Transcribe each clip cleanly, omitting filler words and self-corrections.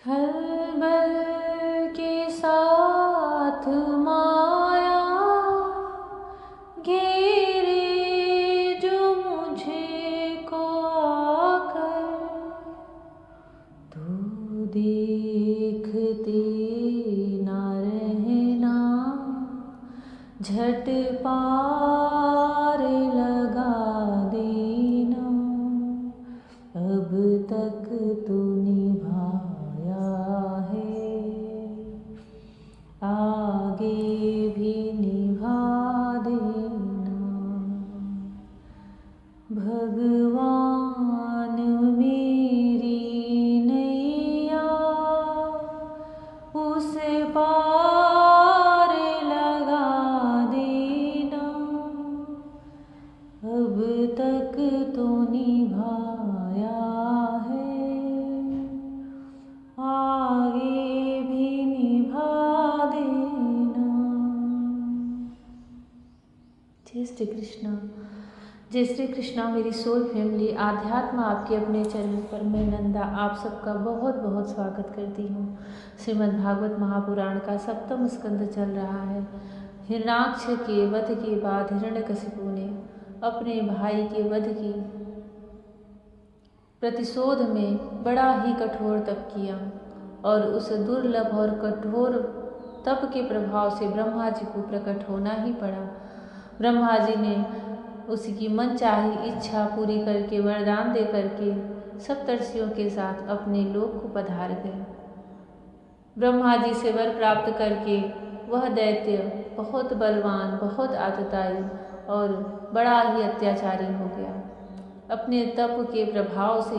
खलबल के साथ माया घेरे जो मुझे को आकर, तू देखते ना रहना, झट पार लगा देना। अब तक तो निभाया है, आगे भी निभा देना। भगवान मेरी नैया उसे पार लगा देना। अब तक तो निभाया है, आगे भी निभा देना। जय श्री कृष्णा। जय श्री कृष्णा मेरी सोल फैमिली। आध्यात्म आपके अपने चैनल पर मैं नंदा आप सबका बहुत बहुत स्वागत करती हूँ। श्रीमद् भागवत महापुराण का 7वां स्कंद चल रहा है। हिरण्याक्ष के वध के बाद हिरण्यकशिपु ने अपने भाई के वध की प्रतिशोध में बड़ा ही कठोर तप किया और उस दुर्लभ और कठोर तप के प्रभाव से ब्रह्मा जी को प्रकट होना ही पड़ा। ब्रह्मा जी ने उसकी मनचाही इच्छा पूरी करके वरदान दे करके सप्तर्षियों के साथ अपने लोक को पधार गए। ब्रह्मा जी से वर प्राप्त करके वह दैत्य बहुत बलवान, बहुत आतताई और बड़ा ही अत्याचारी हो गया। अपने तप के प्रभाव से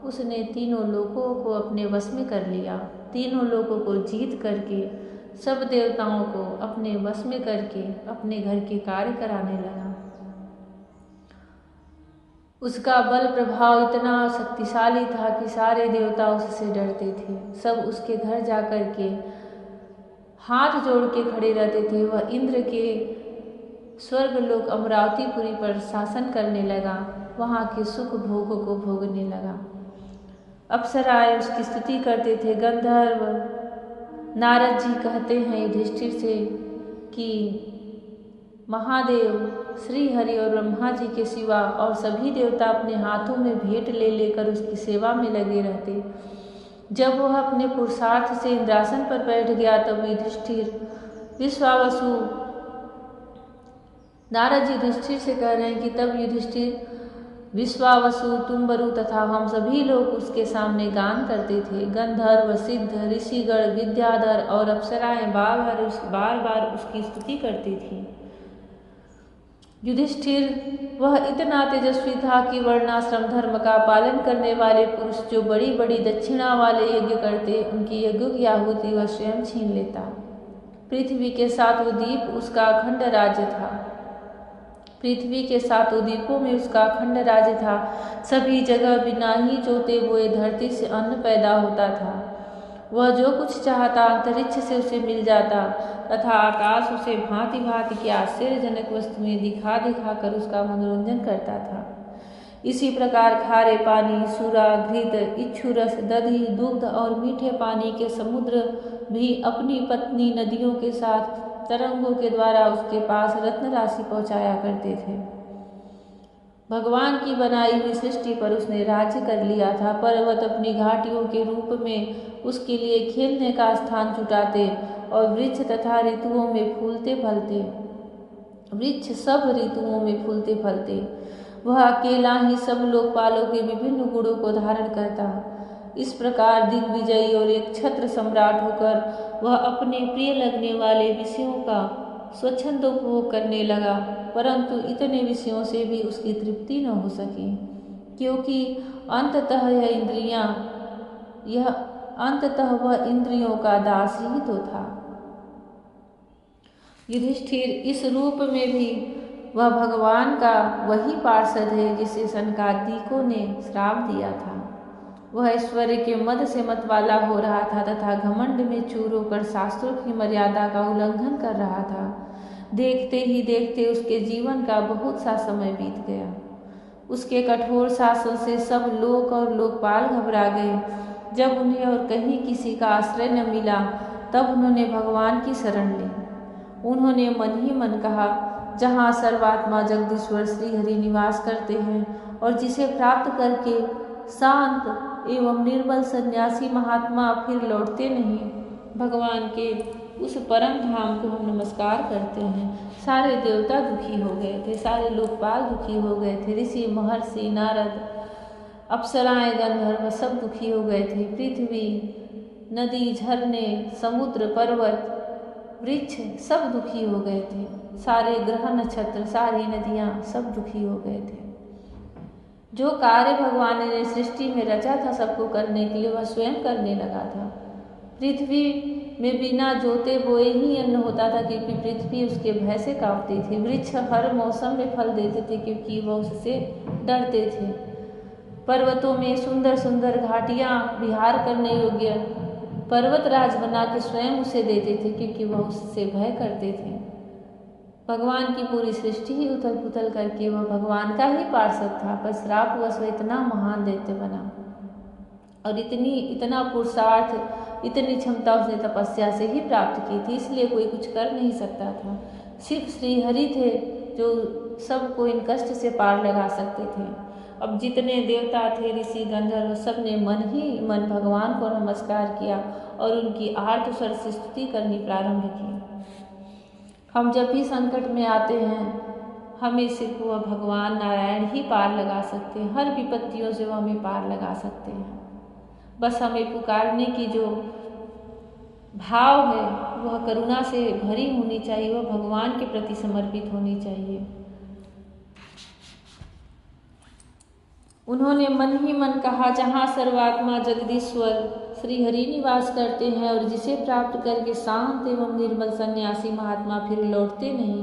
उसने तीनों लोकों को अपने वश में कर लिया। तीनों लोकों को जीत करके सब देवताओं को अपने वश में करके अपने घर के कार्य कराने लगा। उसका बल प्रभाव इतना शक्तिशाली था कि सारे देवता उससे डरते थे। सब उसके घर जाकर के हाथ जोड़ के खड़े रहते थे। वह इंद्र के स्वर्गलोक अमरावतीपुरी पर शासन करने लगा, वहाँ के सुख भोगों को भोगने लगा। अप्सराएं उसकी स्तुति करते थे। गंधर्व नारद जी कहते हैं युधिष्ठिर से कि महादेव श्री हरि और ब्रह्मा जी के सिवा और सभी देवता अपने हाथों में भेंट ले लेकर उसकी सेवा में लगे रहते। जब वह अपने पुरुषार्थ से इंद्रासन पर बैठ गया तब युधिष्ठिर विश्वावसु नारद जी युधिष्ठिर से कह रहे हैं कि तब युधिष्ठिर विश्वावसु तुम्बरु तथा हम सभी लोग उसके सामने गान करते थे। गंधर्व सिद्ध ऋषिगण विद्याधर और अप्सराएं बार बार उसकी स्तुति करती थी। युधिष्ठिर वह इतना तेजस्वी था कि वर्णाश्रम धर्म का पालन करने वाले पुरुष जो बड़ी बड़ी दक्षिणा वाले यज्ञ करते उनकी यज्ञों की आहुति वह स्वयं छीन लेता। पृथ्वी के 7 द्वीप उसका अखंड राज्य था। पृथ्वी के 7 द्वीपों में उसका अखंड राज्य था। सभी जगह बिना ही जोते हुए धरती से अन्न पैदा होता था। वह जो कुछ चाहता अंतरिक्ष से उसे मिल जाता तथा आकाश उसे भांति भांति की आश्चर्यजनक वस्तुएं दिखा दिखा कर उसका मनोरंजन करता था। इसी प्रकार खारे पानी, सूरा, घृत, इक्षुरस, दधि, दुग्ध और मीठे पानी के समुद्र भी अपनी पत्नी नदियों के साथ तरंगों के द्वारा उसके पास रत्न राशि पहुँचाया करते थे। भगवान की बनाई हुई सृष्टि पर उसने राज्य कर लिया था। पर्वत अपनी घाटियों के रूप में उसके लिए खेलने का स्थान जुटाते और वृक्ष तथा ऋतुओं में फूलते फलते, वृक्ष सब ऋतुओं में फूलते फलते। वह अकेला ही सब लोकपालों के विभिन्न गुणों को धारण करता। इस प्रकार दिग्विजयी और एक छत्र सम्राट होकर वह अपने प्रिय लगने वाले विषयों का स्वच्छंद उपभोग करने लगा, परंतु इतने विषयों से भी उसकी तृप्ति न हो सकी, क्योंकि अंततः वह इंद्रियों का दास ही तो था। युधिष्ठिर इस रूप में भी वह भगवान का वही पार्षद है जिसे सनकादिकों ने श्राप दिया था। वह ऐश्वर्य के मद से मतवाला हो रहा था तथा घमंड में चूर होकर शास्त्रों की मर्यादा का उल्लंघन कर रहा था। देखते ही देखते उसके जीवन का बहुत सा समय बीत गया। उसके कठोर शासन से सब लोक और लोकपाल घबरा गए। जब उन्हें और कहीं किसी का आश्रय न मिला तब उन्होंने भगवान की शरण ली। उन्होंने मन ही मन कहा, जहाँ सर्वात्मा जगदीश्वर श्री हरि निवास करते हैं और जिसे प्राप्त करके शांत एवं निर्मल सन्यासी महात्मा फिर लौटते नहीं, भगवान के उस परम धाम को हम नमस्कार करते हैं। सारे देवता दुखी हो गए थे, सारे लोकपाल दुखी हो गए थे, ऋषि महर्षि नारद अप्सराएं गंधर्व सब दुखी हो गए थे। पृथ्वी नदी झरने समुद्र पर्वत वृक्ष सब दुखी हो गए थे। सारे ग्रह नक्षत्र सारी नदियाँ सब दुखी हो गए थे। जो कार्य भगवान ने सृष्टि में रचा था सबको करने के लिए, वह स्वयं करने लगा था। पृथ्वी में बिना जोते बोए ही अन्न होता था क्योंकि पृथ्वी उसके भय से कांपती थी। वृक्ष हर मौसम में फल देते थे क्योंकि वह उससे डरते थे। पर्वतों में सुंदर सुंदर घाटियाँ विहार करने योग्य पर्वतराज बना के स्वयं उसे देते थे क्योंकि वह उससे भय करते थे। भगवान की पूरी सृष्टि ही उथल पुथल करके वह भगवान का ही पार्षद था, पर श्रापवश वह इतना महान दैत्य बना और इतना पुरुषार्थ इतनी क्षमता उसने तपस्या से ही प्राप्त की थी, इसलिए कोई कुछ कर नहीं सकता था। सिर्फ श्री हरि थे जो सबको इन कष्ट से पार लगा सकते थे। अब जितने देवता थे ऋषि गंधर्व सब ने मन ही मन भगवान को नमस्कार किया और उनकी आर्त स्वर से स्तुति करनी प्रारंभ की। हम जब भी संकट में आते हैं हमें सिर्फ वह भगवान नारायण ही पार लगा सकते हैं। हर विपत्तियों से वह हमें पार लगा सकते हैं। बस हमें पुकारने की जो भाव है वह करुणा से भरी होनी चाहिए, वह भगवान के प्रति समर्पित होनी चाहिए। उन्होंने मन ही मन कहा, जहाँ सर्वात्मा जगदीश्वर श्री हरि निवास करते हैं और जिसे प्राप्त करके शांत एवं निर्मल सन्यासी महात्मा फिर लौटते नहीं,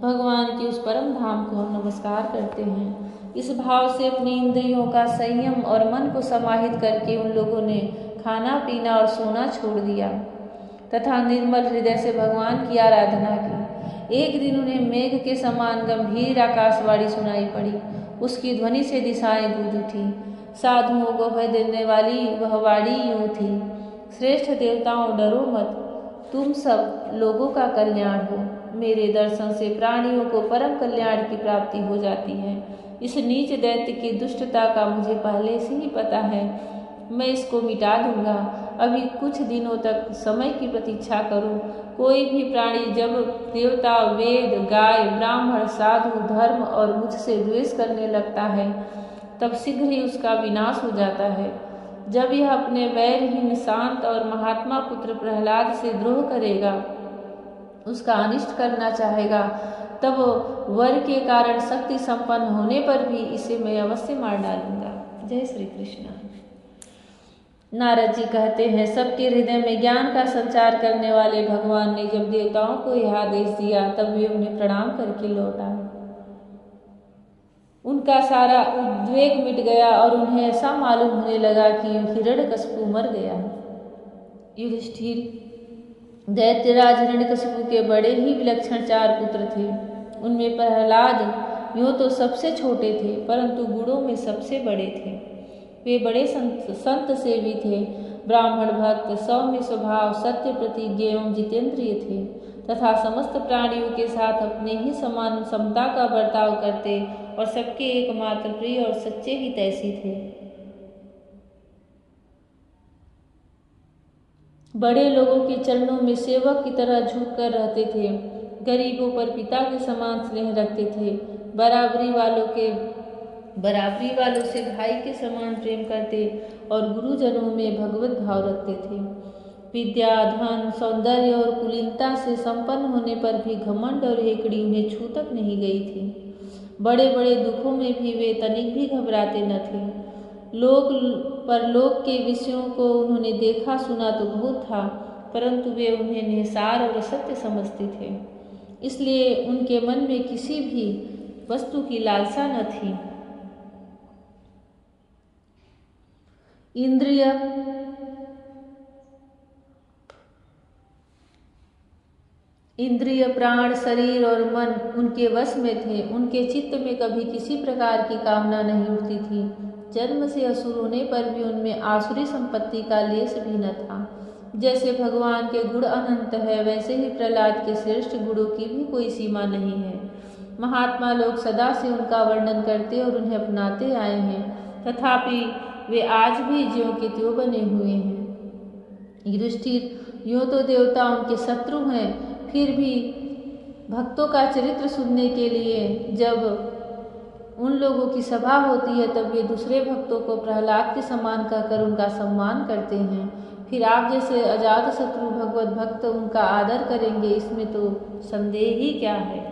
भगवान के उस परम धाम को हम नमस्कार करते हैं। इस भाव से अपनी इंद्रियों का संयम और मन को समाहित करके उन लोगों ने खाना पीना और सोना छोड़ दिया तथा निर्मल हृदय से भगवान की आराधना की। एक दिन उन्हें मेघ के समान गंभीर आकाशवाणी सुनाई पड़ी। उसकी ध्वनि से दिशाएं गूंज उठी। साधुओं को भय देने वाली वह वाणी यूं थी, श्रेष्ठ देवताओं डरो मत, तुम सब लोगों का कल्याण हो। मेरे दर्शन से प्राणियों को परम कल्याण की प्राप्ति हो जाती है। इस नीच दैत्य की दुष्टता का मुझे पहले से ही पता है, मैं इसको मिटा दूंगा। अभी कुछ दिनों तक समय की प्रतीक्षा करो। कोई भी प्राणी जब देवता वेद गाय ब्राह्मण साधु धर्म और मुझसे द्वेष करने लगता है तब शीघ्र ही उसका विनाश हो जाता है। जब यह अपने वैरहीन शांत और महात्मा पुत्र प्रहलाद से द्रोह करेगा, उसका अनिष्ट करना चाहेगा, तब वर के कारण शक्ति संपन्न होने पर भी इसे मैं अवश्य मार डालूंगा। जय श्री कृष्ण। नारद जी कहते हैं, सबके हृदय में ज्ञान का संचार करने वाले भगवान ने जब देवताओं को यह आदेश दिया तब वे उन्हें प्रणाम करके लौट आए। उनका सारा उद्वेग मिट गया और उन्हें ऐसा मालूम होने लगा कि हिरण्यकशिपु मर गया। युधिष्ठिर दैत्यराज हिरण्यकशिपु के बड़े ही विलक्षण 4 पुत्र थे। उनमें प्रहलाद यूँ तो सबसे छोटे थे परंतु गुणों में सबसे बड़े थे। वे बड़े संत सेवी थे, ब्राह्मण भक्त, सौम्य स्वभाव, सत्य प्रतिज्ञ एवं जितेंद्रिय थे तथा समस्त प्राणियों के साथ अपने ही समान समता का बर्ताव करते और सबके एकमात्र प्रिय और सच्चे हितैषी थे। बड़े लोगों के चरणों में सेवक की तरह झुक कर रहते थे। गरीबों पर पिता के समान स्नेह रखते थे। बराबरी वालों से भाई के समान प्रेम करते और गुरुजनों में भगवत भाव रखते थे। विद्या धन सौंदर्य और कुलीनता से संपन्न होने पर भी घमंड और हेकड़ी उन्हें छू तक नहीं गई थी। बड़े बड़े दुखों में भी वे तनिक भी घबराते न थे। लोक के विषयों को उन्होंने देखा सुना तो बहुत था, परंतु वे उन्हें निसार और असत्य समझते थे, इसलिए उनके मन में किसी भी वस्तु की लालसा न थी। इंद्रिय प्राण शरीर और मन उनके वश में थे। उनके चित्त में कभी किसी प्रकार की कामना नहीं उठती थी। जन्म से असुर होने पर भी उनमें आसुरी संपत्ति का लेस भी न था। जैसे भगवान के गुण अनंत है, वैसे ही प्रहलाद के श्रेष्ठ गुणों की भी कोई सीमा नहीं है। महात्मा लोग सदा से उनका वर्णन करते और उन्हें अपनाते आए हैं, तथापि वे आज भी ज्यों के त्यों बने हुए हैं। युधिष्ठिर, यूँ तो देवता उनके शत्रु हैं, फिर भी भक्तों का चरित्र सुनने के लिए जब उन लोगों की सभा होती है तब वे दूसरे भक्तों को प्रहलाद के समान कहकर उनका सम्मान करते हैं। फिर आप जैसे अजात शत्रु भगवत भक्त उनका आदर करेंगे, इसमें तो संदेह ही क्या है।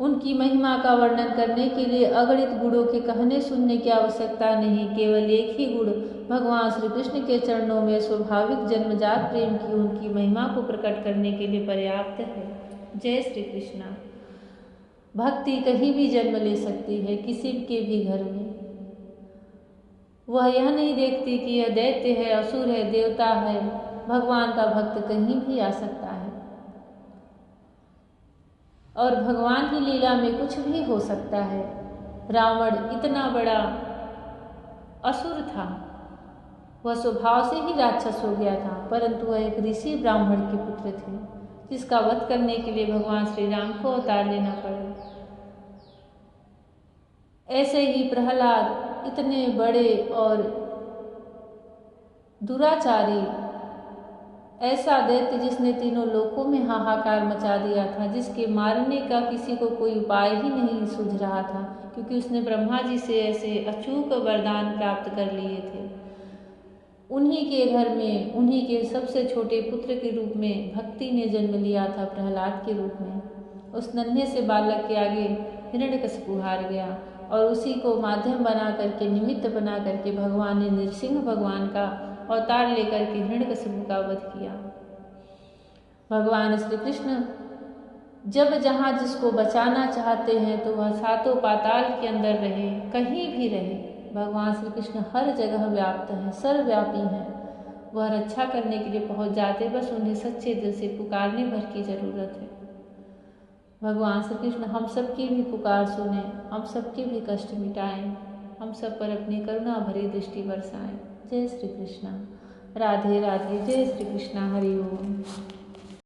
उनकी महिमा का वर्णन करने के लिए अगणित गुणों के कहने सुनने की आवश्यकता नहीं, केवल एक ही गुण भगवान श्री कृष्ण के चरणों में स्वाभाविक जन्मजात प्रेम की उनकी महिमा को प्रकट करने के लिए पर्याप्त है। जय श्री कृष्णा। भक्ति कहीं भी जन्म ले सकती है, किसी के भी घर में। वह यह नहीं देखती कि यह दैत्य है, असुर है, देवता है। भगवान का भक्त कहीं भी आ सकता है और भगवान की लीला में कुछ भी हो सकता है। रावण इतना बड़ा असुर था, वह स्वभाव से ही राक्षस हो गया था, परंतु वह एक ऋषि ब्राह्मण के पुत्र थे, जिसका वध करने के लिए भगवान श्री राम को अवतार लेना पड़ा। ऐसे ही प्रहलाद इतने बड़े और दुराचारी, ऐसा दैत्य जिसने तीनों लोकों में हाहाकार मचा दिया था, जिसके मारने का किसी को कोई उपाय ही नहीं सूझ रहा था, क्योंकि उसने ब्रह्मा जी से ऐसे अचूक वरदान प्राप्त कर लिए थे। उन्हीं के घर में, उन्हीं के सबसे छोटे पुत्र के रूप में भक्ति ने जन्म लिया था, प्रहलाद के रूप में। उस नन्हे से बालक के आगे हिरण्यकशिपु हार गया और उसी को माध्यम बना करके, निमित्त बना करके भगवान ने नृसिंह भगवान का अवतार लेकर के हिरण्यकशिपु का वध किया। भगवान श्री कृष्ण जब जहाँ जिसको बचाना चाहते हैं तो वह सातों पाताल के अंदर रहे, कहीं भी रहे, भगवान श्री कृष्ण हर जगह व्याप्त हैं, सर्वव्यापी हैं। वह रक्षा करने के लिए पहुँच जाते, बस उन्हें सच्चे दिल से पुकारने भर की जरूरत है। भगवान श्री कृष्ण हम सबकी भी पुकार सुने, हम सबके भी कष्ट मिटाएं, हम सब पर अपनी करुणा भरी दृष्टि बरसाएं। जय श्री कृष्ण। राधे राधे। जय श्री कृष्ण। हरि ओम।